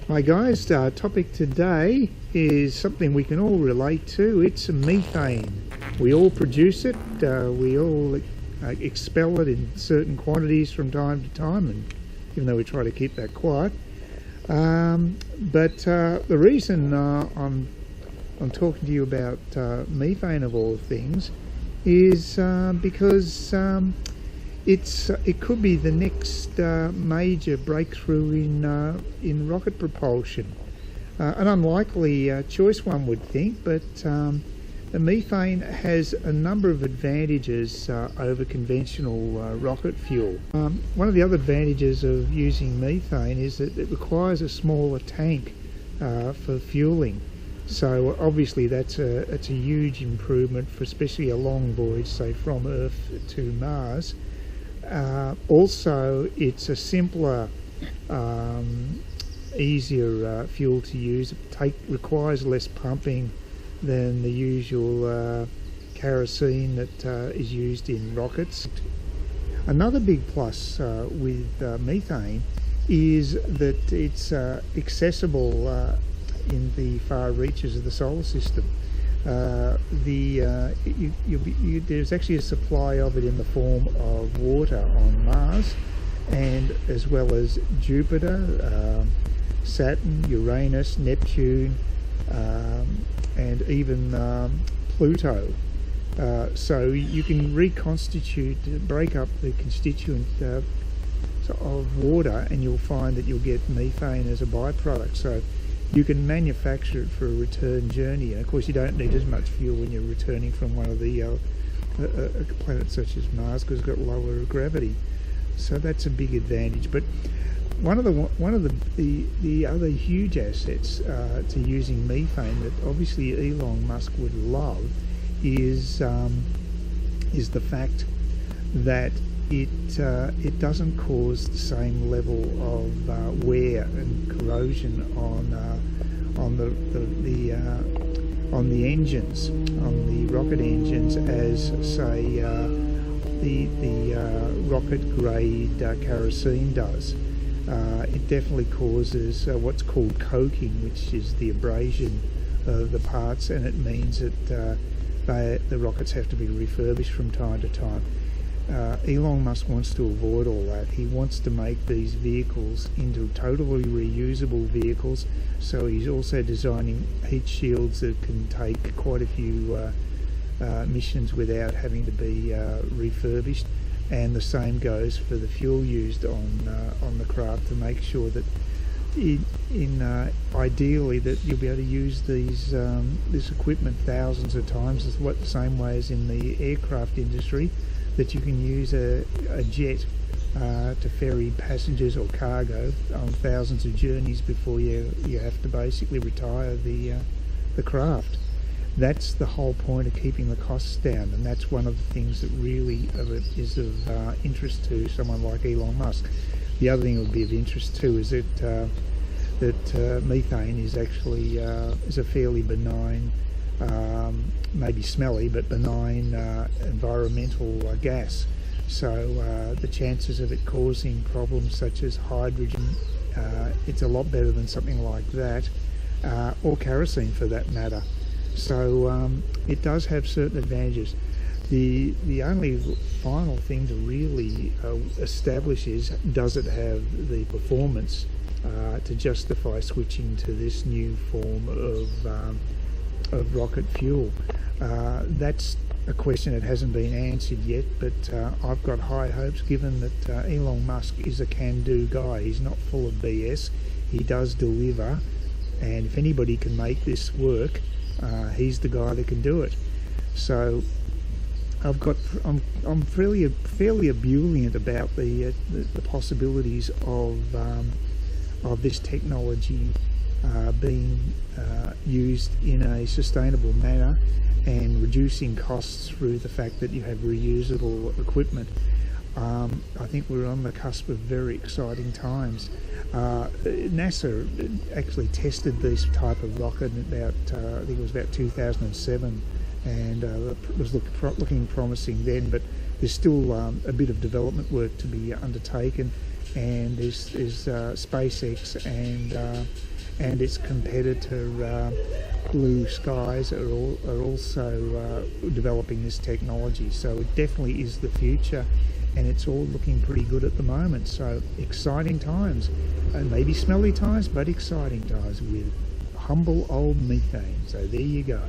Hi guys, topic today is something we can all relate to. It's methane. We all produce it, we all expel it in certain quantities from time to time, and even though we try to keep that quiet. But the reason I'm talking to you about methane of all things is because it could be the next major breakthrough in rocket propulsion. An unlikely choice, one would think, but the methane has a number of advantages over conventional rocket fuel. One of the other advantages of using methane is that it requires a smaller tank for fueling. So obviously that's a huge improvement for especially a long voyage, say from Earth to Mars. Also, it's a simpler, easier fuel to use. It requires less pumping than the usual kerosene that is used in rockets. Another big plus with methane is that it's accessible in the far reaches of the solar system. There's actually a supply of it in the form of water on Mars, and as well as Jupiter, Saturn, Uranus, Neptune, and even Pluto. So you can break up the constituent of water, and you'll find that you'll get methane as a byproduct. So you can manufacture it for a return journey, and of course you don't need as much fuel when you're returning from one of the planets such as Mars, because it's got lower gravity. So that's a big advantage. But one of the other huge assets to using methane that obviously Elon Musk would love is the fact that it doesn't cause the same level of wear and corrosion on the engines, on the rocket engines, as say the rocket grade kerosene does. It definitely causes what's called coking, which is the abrasion of the parts, and it means that the rockets have to be refurbished from time to time. Elon Musk wants to avoid all that. He wants to make these vehicles into totally reusable vehicles, so he's also designing heat shields that can take quite a few missions without having to be refurbished, and the same goes for the fuel used on the craft, to make sure that ideally that you'll be able to use this equipment thousands of times, the same way as in the aircraft industry, that you can use a jet to ferry passengers or cargo on thousands of journeys before you have to basically retire the craft. That's the whole point of keeping the costs down, and that's one of the things that really is of interest to someone like Elon Musk. The other thing that would be of interest too is that methane is actually is a fairly benign, maybe smelly, but benign environmental gas. So the chances of it causing problems such as hydrogen, it's a lot better than something like that, or kerosene for that matter. So it does have certain advantages. The only final thing to really establish is, does it have the performance to justify switching to this new form of rocket fuel? That's a question that hasn't been answered yet, but I've got high hopes, given that Elon Musk is a can-do guy. He's not full of BS. He does deliver, and if anybody can make this work, he's the guy that can do it. So I'm fairly ebullient about the possibilities of this technology being used in a sustainable manner, and reducing costs through the fact that you have reusable equipment. I think we're on the cusp of very exciting times. NASA actually tested this type of rocket about, I think it was about 2007, and it was looking promising then, but there's still a bit of development work to be undertaken, and there's SpaceX and its competitor Blue Skies are also developing this technology. So it definitely is the future, and it's all looking pretty good at the moment. So exciting times, maybe smelly times, but exciting times with humble old methane. So there you go.